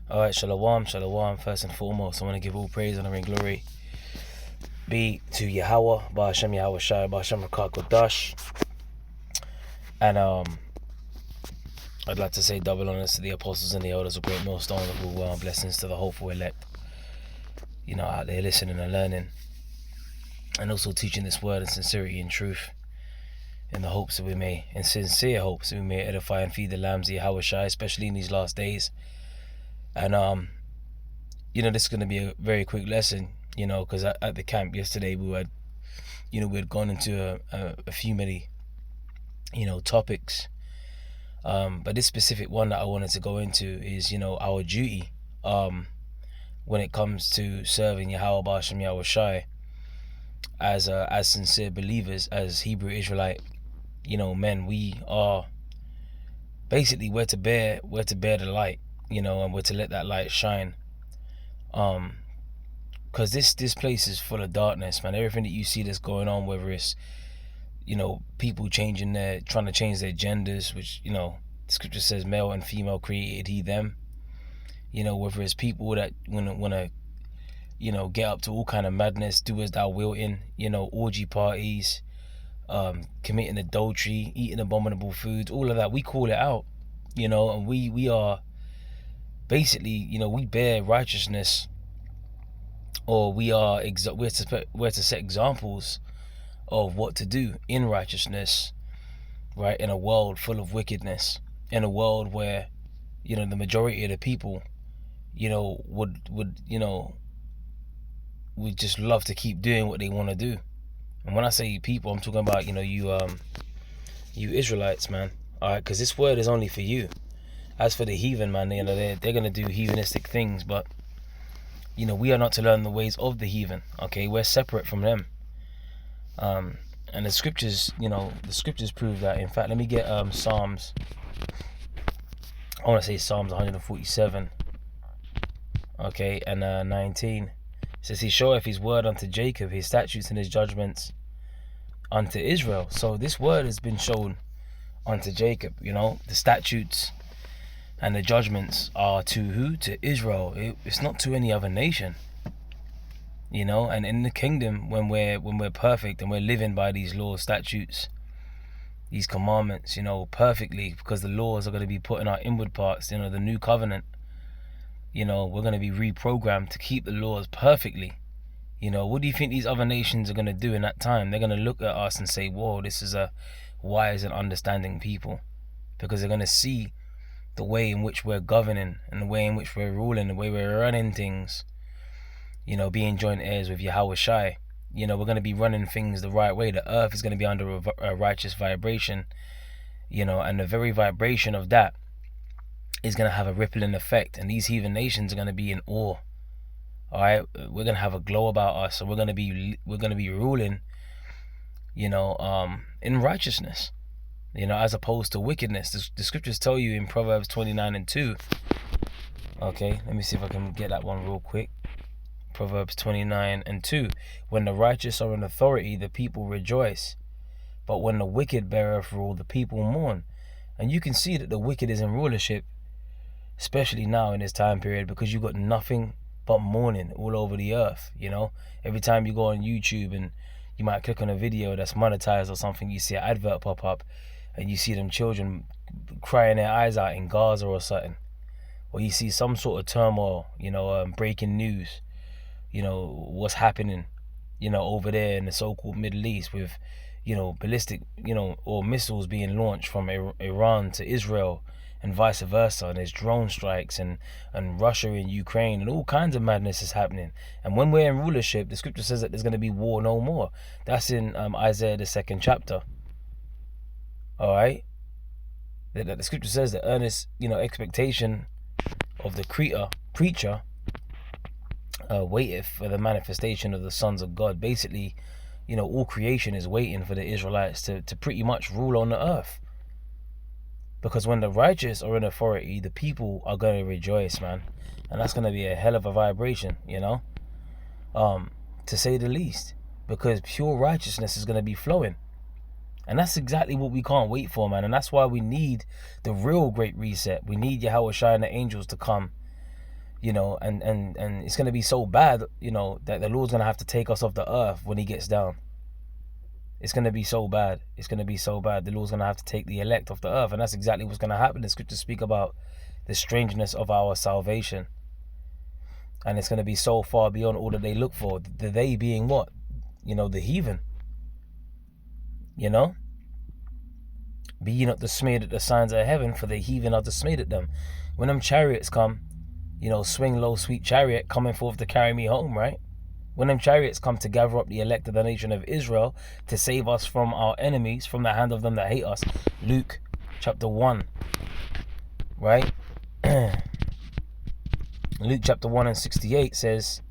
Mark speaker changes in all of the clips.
Speaker 1: Alright, shalom, shalom. First and foremost, I want to give all praise, honor, and glory be to Yahweh, Ba'ashem Yahweh Shai, Ba'ashem Rakak Kodash. And I'd like to say double honors to the apostles and the elders of Great Millstone, who blessings to the hopeful elect, out there listening and learning, and also teaching this word in sincerity and truth, in the hopes that we may, in sincere hopes that we may edify and feed the lambs of Yahweh Shai, especially in these last days. And this is going to be a very quick lesson, because at the camp yesterday we had gone into a few many, topics. But this specific one that I wanted to go into is, our duty, when it comes to serving Yahweh Ba'ashem Yahweh Shai, as sincere believers, as Hebrew Israelite, men. We are basically we're to bear the light, and we're to let that light shine. Because this place is full of darkness, man. Everything that you see that's going on, whether it's, people trying to change their genders, which, the scripture says male and female created he them. Whether it's people that wanna get up to all kind of madness, do as thou wilt in, orgy parties, committing adultery, eating abominable foods, all of that, we call it out, and we are basically, we bear righteousness, or we're to set examples of what to do in righteousness, right? In a world full of wickedness, in a world where, the majority of the people, would just love to keep doing what they want to do. And when I say people, I'm talking about, you Israelites, man. All right, because this word is only for you. As for the heathen, man, they're gonna do heathenistic things, but we are not to learn the ways of the heathen. Okay, we're separate from them. And the scriptures prove that. In fact, let me get Psalms. I want to say Psalms 147. Okay, and 19. It says, He showeth his word unto Jacob, his statutes and his judgments unto Israel. So this word has been shown unto Jacob. The statutes and the judgments are to who? To Israel. It's not to any other nation. And in the kingdom, when we're perfect and we're living by these laws, statutes, these commandments, perfectly, because the laws are going to be put in our inward parts, the new covenant, we're going to be reprogrammed to keep the laws perfectly. What do you think these other nations are going to do in that time? They're going to look at us and say, whoa, this is a wise and understanding people, because they're going to see the way in which we're governing and the way in which we're ruling, the way we're running things, being joint heirs with Yahweh Shai. We're going to be running things the right way. The earth is going to be under a righteous vibration, and the very vibration of that is going to have a rippling effect, and these heathen nations are going to be in awe. All right, we're going to have a glow about us, so we're going to be ruling, in righteousness, as opposed to wickedness. The scriptures tell you in Proverbs 29:2. Okay, let me see if I can get that one real quick. Proverbs 29:2. When the righteous are in authority, the people rejoice, but when the wicked beareth rule, the people mourn. And you can see that the wicked is in rulership, especially now in this time period, because you've got nothing but mourning all over the earth. Every time you go on YouTube and you might click on a video that's monetized or something, you see an advert pop up and you see them children crying their eyes out in Gaza or something, or you see some sort of turmoil, breaking news, what's happening, over there in the so-called Middle East with, ballistic, or missiles being launched from Iran to Israel and vice versa, and there's drone strikes and Russia and Ukraine, and all kinds of madness is happening. And when we're in rulership, the scripture says that there's going to be war no more. That's in Isaiah the 2nd chapter. All right, that the scripture says the earnest, expectation of the preacher waiteth for the manifestation of the sons of God. Basically, all creation is waiting for the Israelites to pretty much rule on the earth. Because when the righteous are in authority, the people are going to rejoice, man. And that's going to be a hell of a vibration, to say the least. Because pure righteousness is going to be flowing. And that's exactly what we can't wait for, man. And that's why we need the real great reset. We need Yahweh Shai and the angels to come you know, and it's going to be so bad, you know, that the Lord's going to have to take us off the earth when he gets down. It's going to be so bad. It's going to be so bad. The Lord's going to have to take the elect off the earth. And that's exactly what's going to happen. The scriptures speak about the strangeness of our salvation. And it's going to be so far beyond all that they look for. The they being what? You know, the heathen. You know? Be ye not dismayed at the signs of heaven, for the heathen are dismayed at them. When them chariots come, you know, swing low, sweet chariot coming forth to carry me home, right? When them chariots come to gather up the elect of the nation of Israel to save us from our enemies, from the hand of them that hate us. Luke chapter 1, right? Luke chapter 1 and 68 says,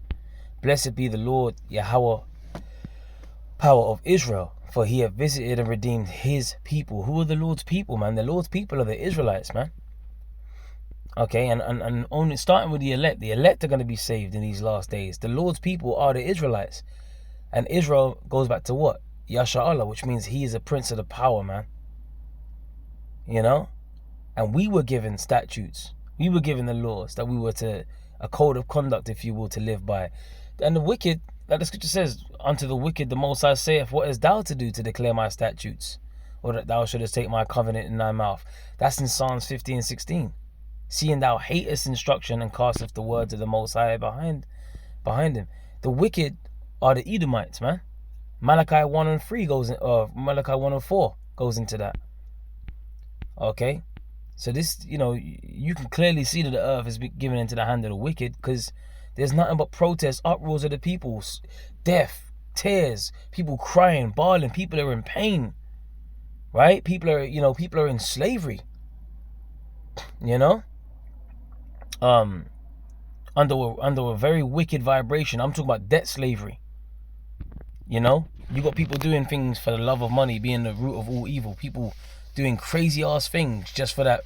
Speaker 1: Blessed be the Lord Yahweh, power of Israel, for he hath visited and redeemed his people. Who are the Lord's people, man? The Lord's people are the Israelites, man. Okay, and only starting with the elect are going to be saved in these last days. The Lord's people are the Israelites. And Israel goes back to what? Yasha'Allah, which means he is a prince of the power, man. You know? And we were given statutes. We were given the laws that we were to, a code of conduct, if you will, to live by. And the wicked, like the scripture says, unto the wicked the Most High saith, what is thou to do to declare my statutes? Or that thou shouldest take my covenant in thy mouth. That's in Psalms 50 and 16. Seeing thou hatest instruction and casteth the words of the Most High behind him. The wicked are the Edomites, man. Malachi 1 and 3 goes in, Malachi 1 and 4 goes into that. Okay? So this, you know, you can clearly see that the earth is given into the hand of the wicked, because there's nothing but protests, uproars of the people, death, tears, people crying, bawling, people are in pain. Right? People are in slavery. You know? Under a very wicked vibration. I'm talking about debt slavery. You know, you got people doing things for the love of money being the root of all evil. People doing crazy ass things just for that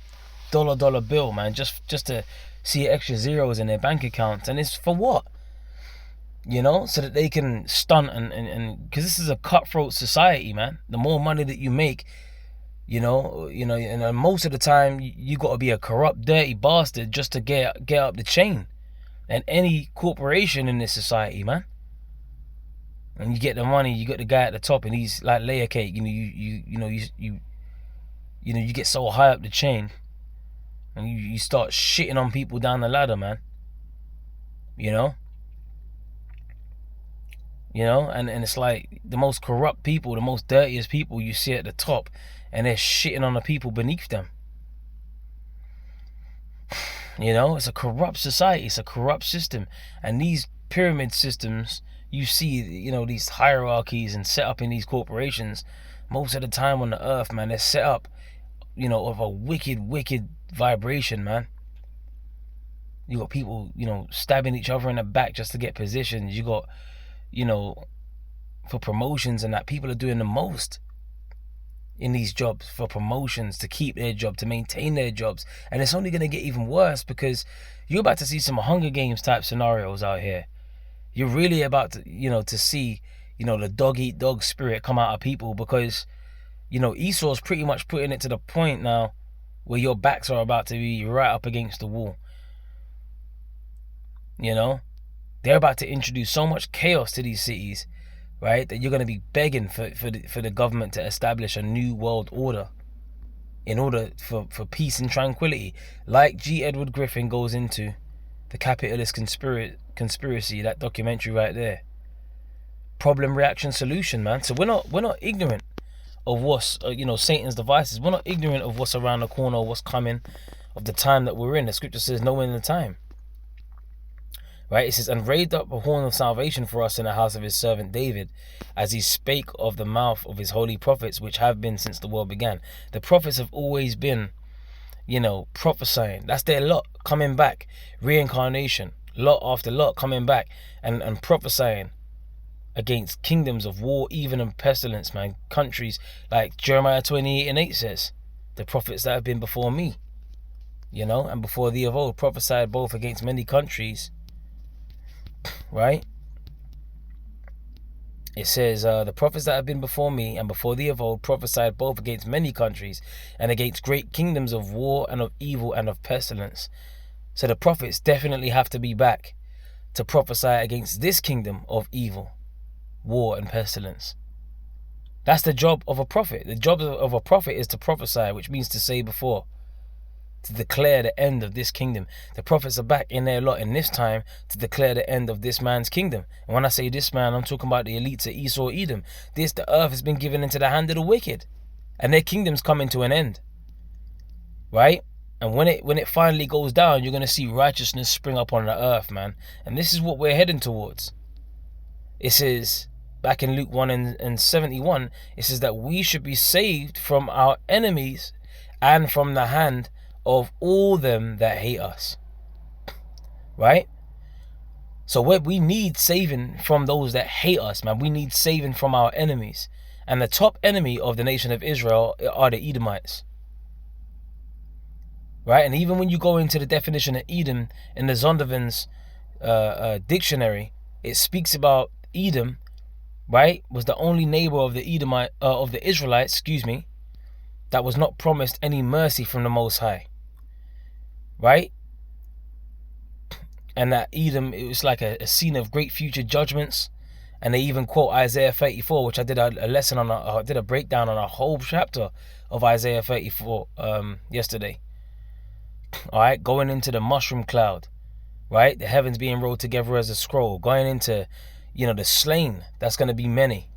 Speaker 1: dollar bill, man, just to see extra zeros in their bank accounts. And it's for what? You know, so that they can stunt and because this is a cutthroat society, man. The more money that you make, you know, and most of the time you got to be a corrupt, dirty bastard just to get up the chain. And any corporation in this society, man, and you get the money, you got the guy at the top, and he's like layer cake. You you get so high up the chain, and you start shitting on people down the ladder, man. You know, and it's like the most corrupt people, the most dirtiest people you see at the top, and they're shitting on the people beneath them. You know, it's a corrupt society, it's a corrupt system. And these pyramid systems, you see, you know, these hierarchies and set up in these corporations, most of the time on the earth, man, they're set up, you know, of a wicked vibration, man. You got people, you know, stabbing each other in the back just to get positions. You got, you know, for promotions and that, people are doing the most in these jobs for promotions, to keep their job, to maintain their jobs. And it's only going to get even worse, because you're about to see some Hunger Games type scenarios out here. You're really about to, you know, to see, you know, the dog eat dog spirit come out of people, because, you know, Esau's pretty much putting it to the point now where your backs are about to be right up against the wall. You know, they're about to introduce so much chaos to these cities, right, that you're going to be begging for the government to establish a new world order in order for peace and tranquility. Like G. Edward Griffin goes into the Capitalist Conspiracy, that documentary right there. Problem, reaction, solution, man. So we're not ignorant of what's you know, Satan's devices. We're not ignorant of what's around the corner, or what's coming, of the time that we're in. The scripture says, "No in the time." Right, it says, "And raised up a horn of salvation for us in the house of his servant David, as he spake of the mouth of his holy prophets, which have been since the world began." The prophets have always been, you know, prophesying. That's their lot, coming back, reincarnation, lot after lot coming back and prophesying against kingdoms of war, even of pestilence, man. Countries, like Jeremiah 28:8 says, "The prophets that have been before me, you know, and before thee of old, prophesied both against many countries." Right? It says, "The prophets that have been before me and before thee of old prophesied both against many countries and against great kingdoms of war and of evil and of pestilence." So the prophets definitely have to be back to prophesy against this kingdom of evil, war and pestilence. That's the job of a prophet. The job of a prophet is to prophesy, which means to say before, to declare the end of this kingdom. The prophets are back in their lot in this time to declare the end of this man's kingdom. And when I say this man, I'm talking about the elites of Esau, Edom. The earth has been given into the hand of the wicked, and their kingdom's coming to an end, right? And when it finally goes down, you're going to see righteousness spring up on the earth, man. And this is what we're heading towards. It says back in Luke 1 and 71, it says that we should be saved from our enemies and from the hand of all them that hate us, right? So we need saving from those that hate us, man. We need saving from our enemies. And the top enemy of the nation of Israel are the Edomites, right? And even when you go into the definition of Edom in the Zondervan's dictionary, it speaks about Edom, right, was the only neighbor of the Israelites, that was not promised any mercy from the Most High, right? And that Edom, it was like a scene of great future judgments. And they even quote Isaiah 34, which I did a lesson on, I did a breakdown on a whole chapter of Isaiah 34 yesterday. All right, going into the mushroom cloud, right? The heavens being rolled together as a scroll. Going into, the slain, that's going to be many.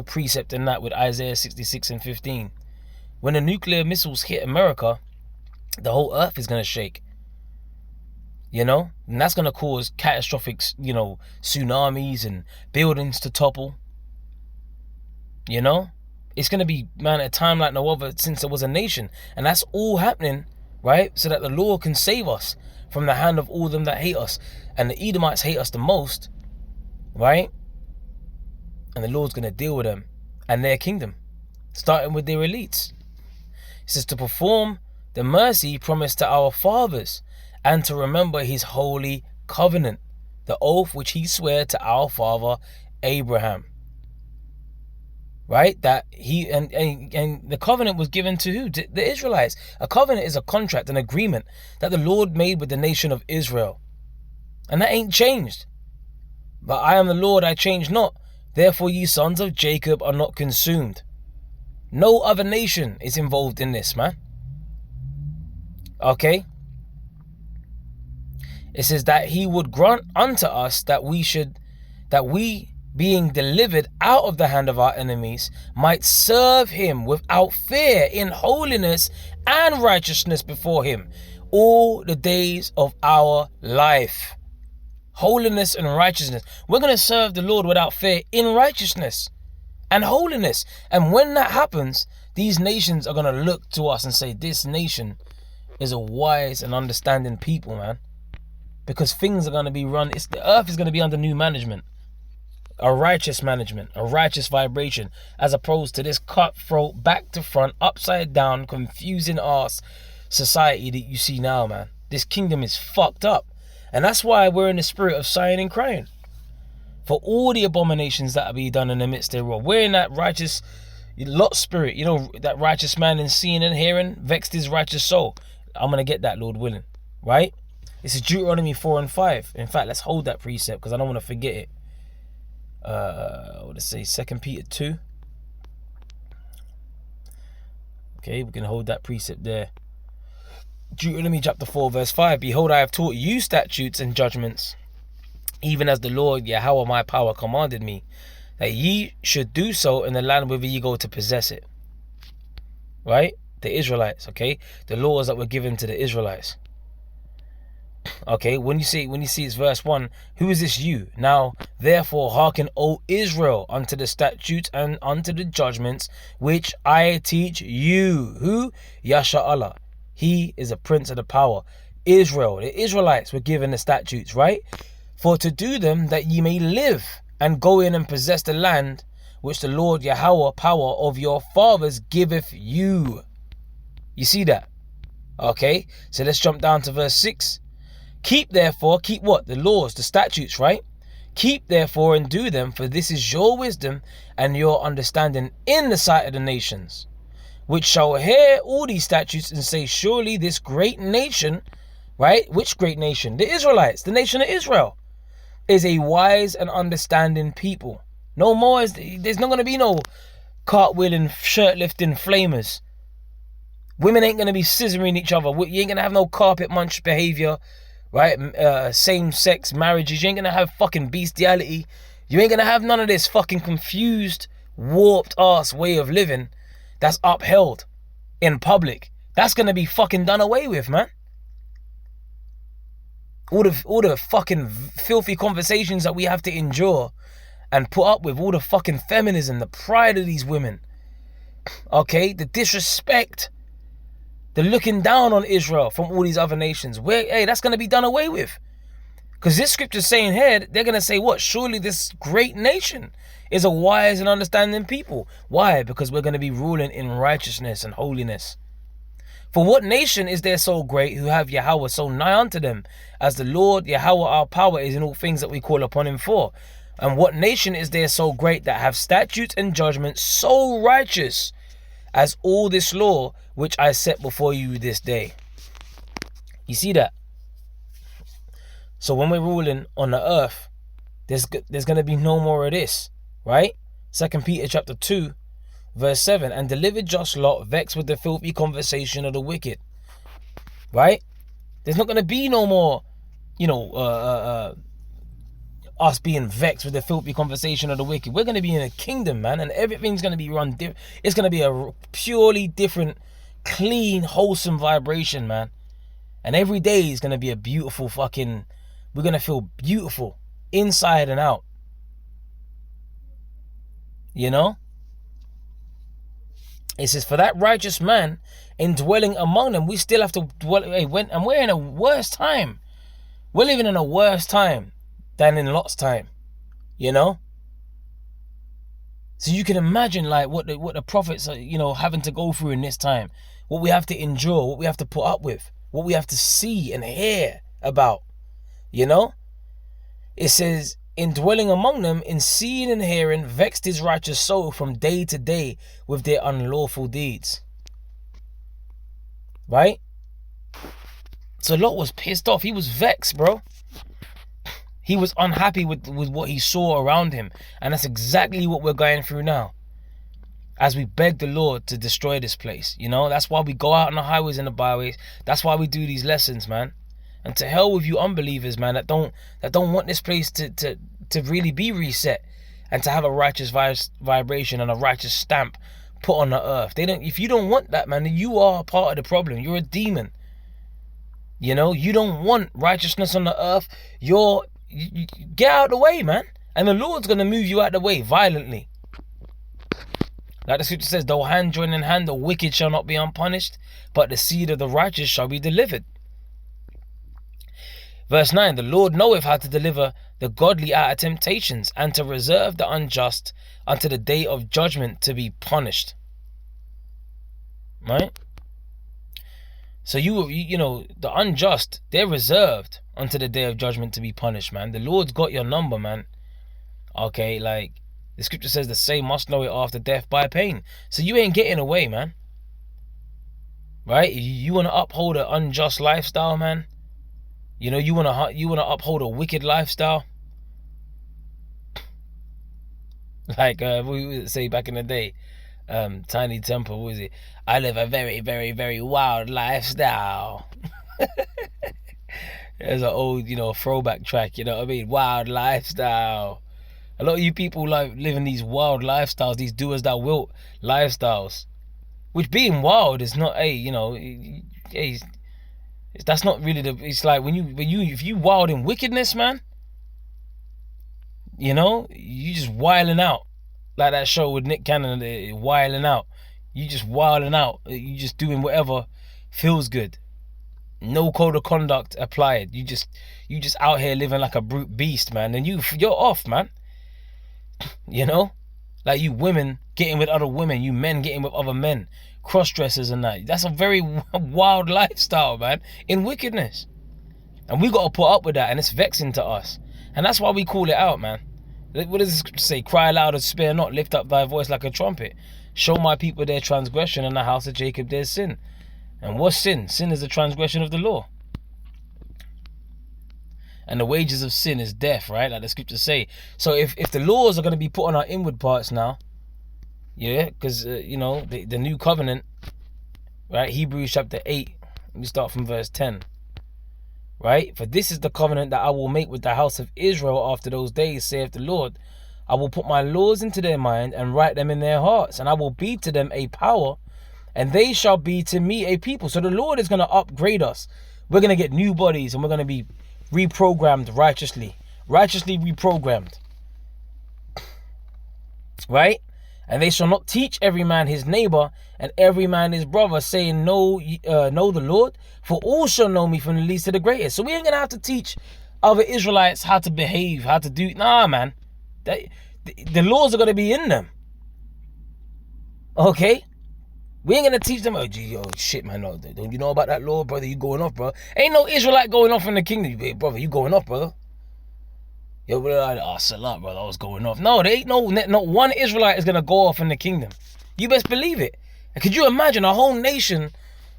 Speaker 1: Precept in that with Isaiah 66 and 15. When the nuclear missiles hit America, the whole earth is going to shake. And that's going to cause catastrophic, tsunamis and buildings to topple. It's going to be, man, a time like no other since there was a nation. And that's all happening, right? So that the Lord can save us from the hand of all them that hate us. And the Edomites hate us the most, right? And the Lord's going to deal with them and their kingdom, starting with their elites. It says to perform the mercy promised to our fathers, and to remember his holy covenant, the oath which he swore to our father Abraham. Right? That he and the covenant was given to who? To the Israelites. A covenant is a contract, an agreement that the Lord made with the nation of Israel. And that ain't changed. But I am the Lord, I change not. Therefore ye sons of Jacob are not consumed. No other nation is involved in this, man. Okay? It says that he would grant unto us that we being delivered out of the hand of our enemies might serve him without fear in holiness and righteousness before him all the days of our life. Holiness and righteousness. We're going to serve the Lord without fear in righteousness and holiness. And when that happens, these nations are going to look to us and say, this nation is a wise and understanding people, man. Because things are going to be run, the earth is going to be under new management. A righteous management, a righteous vibration, as opposed to this cutthroat, back to front, upside down, confusing ass society that you see now, man. This kingdom is fucked up. And that's why we're in the spirit of sighing and crying. For all the abominations that will be done in the midst thereof. We're in that righteous Lot spirit, that righteous man in seeing and hearing, vexed his righteous soul. I'm going to get that, Lord willing, right? This is Deuteronomy 4 and 5. In fact, let's hold that precept because I don't want to forget it. Let's say 2 Peter 2. Okay, we can hold that precept there. Deuteronomy chapter 4 verse 5. Behold, I have taught you statutes and judgments, even as the Lord Yahweh my power commanded me, that ye should do so in the land whither ye go to possess it. Right? The Israelites, okay? The laws that were given to the Israelites. Okay, when you see it's verse 1, who is this you? Now, therefore, hearken, O Israel, unto the statutes and unto the judgments which I teach you. Who? Yasha Allah. He is a prince of the power. Israel, the Israelites were given the statutes, right? For to do them that ye may live and go in and possess the land which the Lord Yahweh, power of your fathers, giveth you. You see that? Okay, so let's jump down to verse 6. Keep what? The laws, the statutes, right? Keep therefore and do them, for this is your wisdom and your understanding in the sight of the nations, which shall hear all these statutes and say, surely this great nation right? Which great nation? The Israelites, the nation of Israel, is a wise and understanding people. No more, there's not going to be no cartwheeling, shirt-lifting flamers. Women ain't going to be scissoring each other. You ain't going to have no carpet munch behavior, right? Same-sex marriages. You ain't going to have fucking bestiality. You ain't going to have none of this fucking confused, warped-ass way of living that's upheld in public. That's going to be fucking done away with, man. All the fucking filthy conversations that we have to endure and put up with, all the fucking feminism, the pride of these women, okay, the disrespect, the looking down on Israel from all these other nations, hey, that's going to be done away with. Because this scripture's saying here, they're going to say what? Surely this great nation is a wise and understanding people. Why? Because we're going to be ruling in righteousness and holiness. For what nation is there so great who have Yahweh so nigh unto them, as the Lord Yahweh our power is in all things that we call upon him for? And what nation is there so great that have statutes and judgments so righteous as all this law which I set before you this day? You see that? So when we're ruling on the earth, there's going to be no more of this, right? 2 Peter chapter 2, verse 7, and delivered just Lot, vexed with the filthy conversation of the wicked, right? There's not going to be no more, us being vexed with the filthy conversation of the wicked. We're going to be in a kingdom, man, and everything's going to be run different. It's going to be a purely different, clean, wholesome vibration, man. And every day is going to be a beautiful fucking, we're going to feel beautiful inside and out. You know? It says, for that righteous man in dwelling among them, we still have to dwell. And we're in a worse time. We're living in a worse time than in Lot's time. You know? So you can imagine like what the prophets are, having to go through in this time. What we have to endure, what we have to put up with, what we have to see and hear about. You know? It says, in dwelling among them, in seeing and hearing, vexed his righteous soul from day to day with their unlawful deeds. Right? So Lot was pissed off. He was vexed, bro. He was unhappy with what he saw around him. And that's exactly what we're going through now. As we beg the Lord to destroy this place. That's why we go out on the highways and the byways. That's why we do these lessons, man. And to hell with you unbelievers, man, that don't want this place to really be reset and to have a righteous vibration and a righteous stamp put on the earth. If you don't want that, man, then you are part of the problem. You're a demon. You don't want righteousness on the earth. You get out of the way, man. And the Lord's going to move you out of the way violently. Like the scripture says, though hand join in hand, the wicked shall not be unpunished, but the seed of the righteous shall be delivered. Verse 9, the Lord knoweth how to deliver the godly out of temptations, and to reserve the unjust unto the day of judgment to be punished. Right? So the unjust, they're reserved unto the day of judgment to be punished, man. The Lord's got your number, man. Okay, like the scripture says, the same must know it after death by pain. So you ain't getting away, man. Right? You want to uphold an unjust lifestyle, man? You want to uphold a wicked lifestyle? Like we would say back in the day, Tiny Temple, what was it? I live a very, very, very wild lifestyle. There's an old, throwback track, you know what I mean? Wild lifestyle. A lot of you people like living these wild lifestyles, these do as thou wilt lifestyles. Which being wild is not, that's not really it's like if you wild in wickedness, man, you just wilding out. Like that show with Nick Cannon, wilding out. You just wilding out. You just doing whatever feels good. No code of conduct applied. You just out here living like a brute beast, man. And you're off, man. Like you women getting with other women, you men getting with other men, cross-dressers and that. That's a very wild lifestyle, man, in wickedness. And we got to put up with that, and it's vexing to us. And that's why we call it out, man. What does the scripture say? Cry loud and spare not, lift up thy voice like a trumpet. Show my people their transgression, and the house of Jacob their sin. And what's sin? Sin is the transgression of the law. And the wages of sin is death, right? Like the scriptures say. So if the laws are going to be put on our inward parts now, yeah, because, the new covenant, right? Hebrews chapter 8, let me start from verse 10. Right? For this is the covenant that I will make with the house of Israel after those days, saith the Lord. I will put my laws into their mind and write them in their hearts, and I will be to them a power, and they shall be to me a people. So the Lord is going to upgrade us. We're going to get new bodies, and we're going to be reprogrammed righteously reprogrammed. Right? And they shall not teach every man his neighbor and every man his brother, saying, know the Lord, for all shall know me from the least to the greatest. So we ain't going to have to teach other Israelites how to behave, how to do. Nah, man. The laws are going to be in them. Okay? We ain't going to teach them, oh, shit, man. No, don't you know about that law, brother? You going off, bro. Ain't no Israelite going off in the kingdom. Hey, brother, you going off, brother. Yo, brother, salat, brother, I was going off. No, there ain't no one Israelite is going to go off in the kingdom. You best believe it. And could you imagine a whole nation,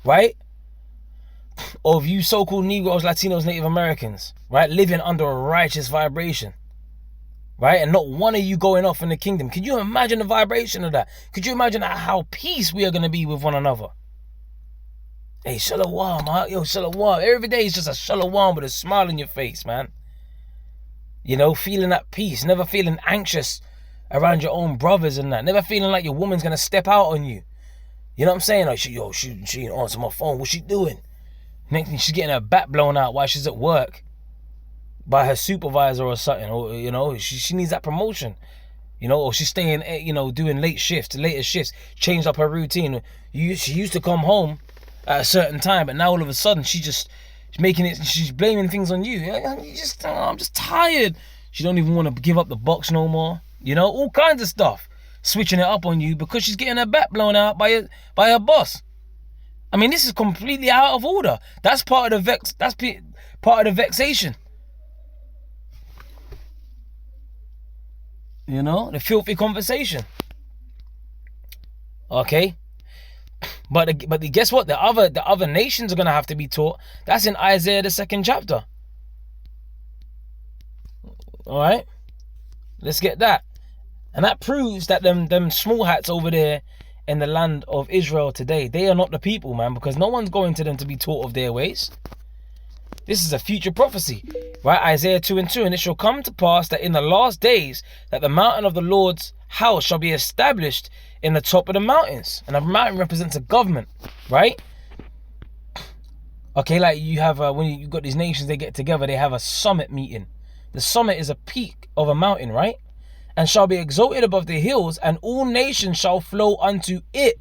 Speaker 1: right, of you so-called Negroes, Latinos, Native Americans, right, living under a righteous vibration, right, and not one of you going off in the kingdom? Could you imagine the vibration of that? Could you imagine how peace we are going to be with one another? Hey, shalom, huh? Yo, shalom. Every day is just a shalom with a smile on your face, man. Feeling at peace, never feeling anxious around your own brothers and that. Never feeling like your woman's going to step out on you. You know what I'm saying? Like, she ain't answer my phone. What's she doing? Next thing, she's getting her back blown out while she's at work by her supervisor or something. Or, she needs that promotion. Or she's staying, doing later shifts, changed up her routine. She used to come home at a certain time, but now all of a sudden she's blaming things on you. I'm just tired. She don't even want to give up the box no more. All kinds of stuff. Switching it up on you because she's getting her back blown out by her boss. I mean, this is completely out of order. That's part of the vexation. The filthy conversation. Okay? But guess what? The other nations are going to have to be taught. That's in Isaiah, the 2nd chapter. All right? Let's get that. And that proves that them small hats over there in the land of Israel today, they are not the people, man, because no one's going to them to be taught of their ways. This is a future prophecy, right? Isaiah 2:2, and it shall come to pass that in the last days that the mountain of the Lord's house shall be established in the top of the mountains. And a mountain represents a government, right? Okay, like you have, when you got these nations, they get together, they have a summit meeting. The summit is a peak of a mountain, right? And shall be exalted above the hills, and all nations shall flow unto it.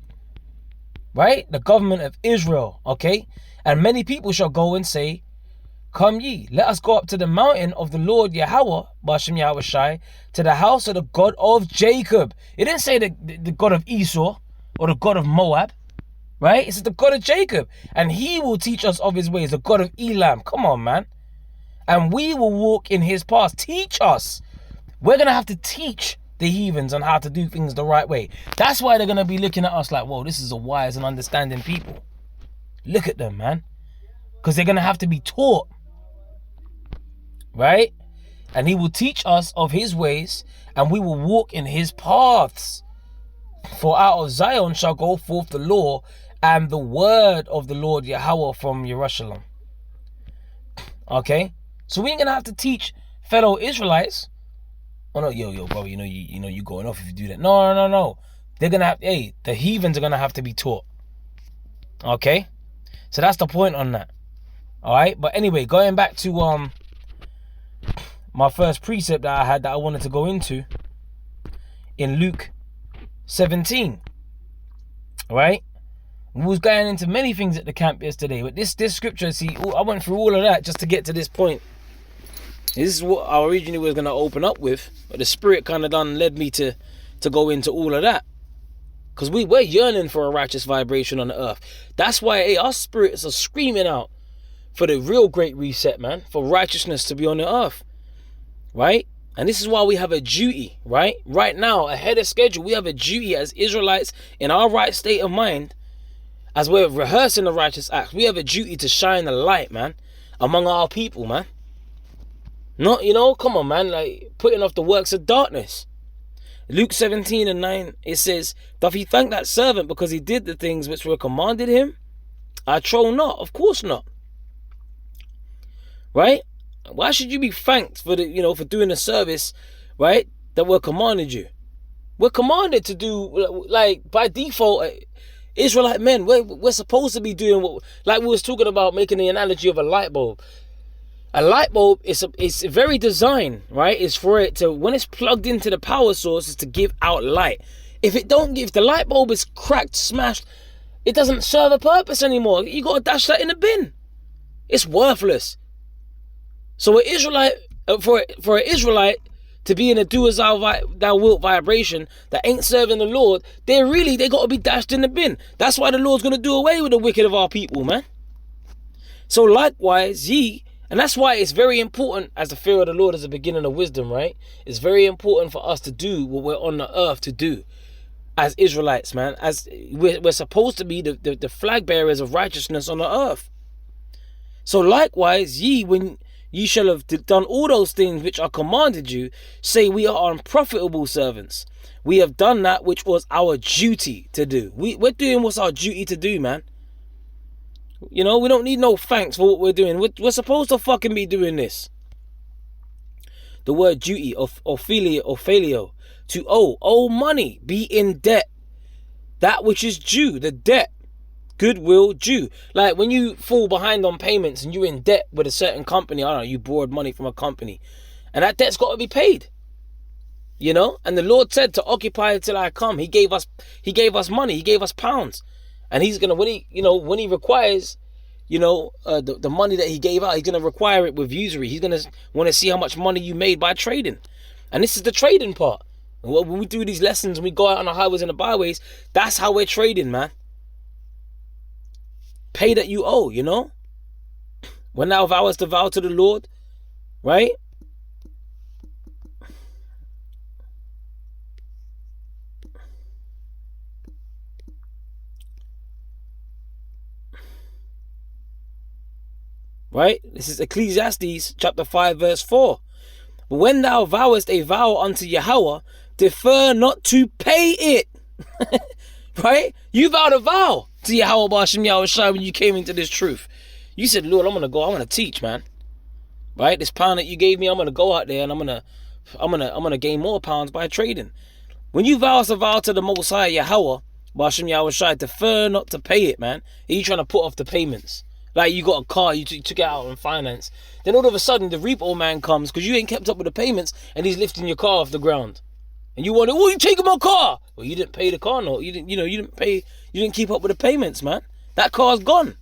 Speaker 1: Right? The government of Israel, okay? And many people shall go and say, come ye, let us go up to the mountain of the Lord Yahweh, Bashem Yahweh Shai, to the house of the God of Jacob. It didn't say the God of Esau or the God of Moab, right? It says the God of Jacob. And he will teach us of his ways, the God of Elam. Come on, man. And we will walk in his paths. Teach us. We're going to have to teach the heathens on how to do things the right way. That's why they're going to be looking at us like, whoa, this is a wise and understanding people. Look at them, man. Because they're going to have to be taught. Right? And he will teach us of his ways, and we will walk in his paths. For out of Zion shall go forth the law and the word of the Lord Yahweh from Jerusalem. Okay? So we ain't going to have to teach fellow Israelites. Oh no, yo, bro, you going off if you do that. No. They're gonna have, the heathens are gonna have to be taught. Okay? So that's the point on that. Alright? But anyway, going back to my first precept that I had that I wanted to go into in Luke 17. Alright? We was going into many things at the camp yesterday, but this scripture, see, I went through all of that just to get to this point. This is what I originally was going to open up with, but the Spirit kind of done led me to go into all of that. Because we're yearning for a righteous vibration on the earth. That's why our spirits are screaming out for the real great reset, man. For righteousness to be on the earth. Right? And this is why we have a duty, right? Right now, ahead of schedule, we have a duty as Israelites in our right state of mind. As we're rehearsing the righteous acts, we have a duty to shine the light, man, among our people, man. Not, come on, man, like putting off the works of darkness. Luke 17:9, it says, doth he thank that servant because he did the things which were commanded him? I trow not, of course not. Right? Why should you be thanked for for doing a service, right, that were commanded you? We're commanded to do, like, by default, Israelite men, we're supposed to be doing what, like we was talking about, making the analogy of a light bulb. A light bulb is very designed, right? It's for it to, when it's plugged into the power source, is to give out light. If it don't give, the light bulb is cracked, smashed, it doesn't serve a purpose anymore. You got to dash that in the bin. It's worthless. So an Israelite, for an Israelite to be in a do as thou wilt vibration that ain't serving the Lord, they got to be dashed in the bin. That's why the Lord's going to do away with the wicked of our people, man. So likewise, ye. And that's why it's very important, as the fear of the Lord is the beginning of wisdom, right? It's very important for us to do what we're on the earth to do as Israelites, man. As we're supposed to be the flag bearers of righteousness on the earth. So likewise, ye, when ye shall have done all those things which are commanded you, say we are unprofitable servants. We have done that which was our duty to do. We're doing what's our duty to do, man. We don't need no thanks for what we're doing. We're supposed to fucking be doing this. The word duty, ophelio, to owe money, be in debt. That which is due, the debt, goodwill due. Like when you fall behind on payments and you're in debt with a certain company, I don't know, you borrowed money from a company, and that debt's got to be paid. And the Lord said to occupy till I come. He gave us money, he gave us pounds. And he's going to, when he requires, the money that he gave out, he's going to require it with usury. He's going to want to see how much money you made by trading. And this is the trading part. When we do these lessons and we go out on the highways and the byways, that's how we're trading, man. Pay that you owe, When thou vowest to vow to the Lord, right? Right? This is Ecclesiastes chapter 5 verse 4. But when thou vowest a vow unto Yahweh, defer not to pay it. Right? You vowed a vow to Yahweh B'Hashem Yahushua when you came into this truth. You said, Lord, I'm gonna teach, man. Right? This pound that you gave me, I'm gonna go out there and I'm gonna gain more pounds by trading. When you vow a vow to the Most High Yahweh B'Hashem Yahushua, defer not to pay it, man. Are you trying to put off the payments? Like you got a car, you took it out on finance. Then all of a sudden the repo man comes because you ain't kept up with the payments and he's lifting your car off the ground. And you wonder, you taking my car? Well, you didn't pay the car note. You didn't keep up with the payments, man. That car's gone.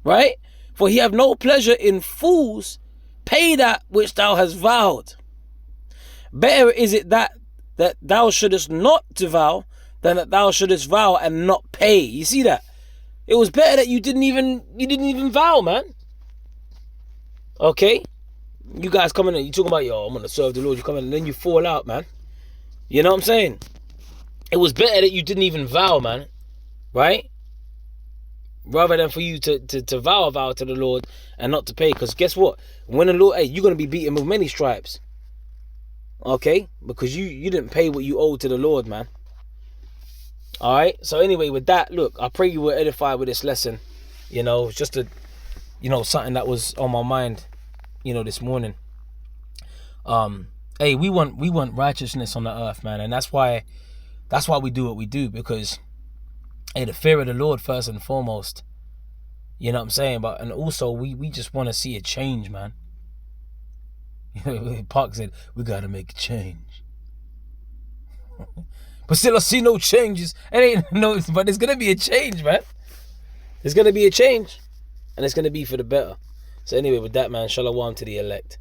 Speaker 1: Right? For he have no pleasure in fools. Pay that which thou hast vowed. Better is it that thou shouldest not to vow than that thou shouldest vow and not pay. You see that? It was better that you didn't even vow, man. Okay? You guys coming in, you talking about, I'm going to serve the Lord. You come in and then you fall out, man. You know what I'm saying? It was better that you didn't even vow, man. Right? Rather than for you to vow a vow to the Lord and not to pay. Because guess what? When the Lord, you're going to be beaten with many stripes. Okay? Because you didn't pay what you owed to the Lord, man. Alright, so anyway, with that, look, I pray you were edified with this lesson. It's just something that was on my mind, this morning. Hey, we want righteousness on the earth, man, and that's why we do what we do, because hey, the fear of the Lord first and foremost. You know what I'm saying? And also we just want to see a change, man. Park said, we gotta make a change. But still I see no changes. But there's gonna be a change, man. There's gonna be a change. And it's gonna be for the better. So anyway, with that, man, shalom to the elect.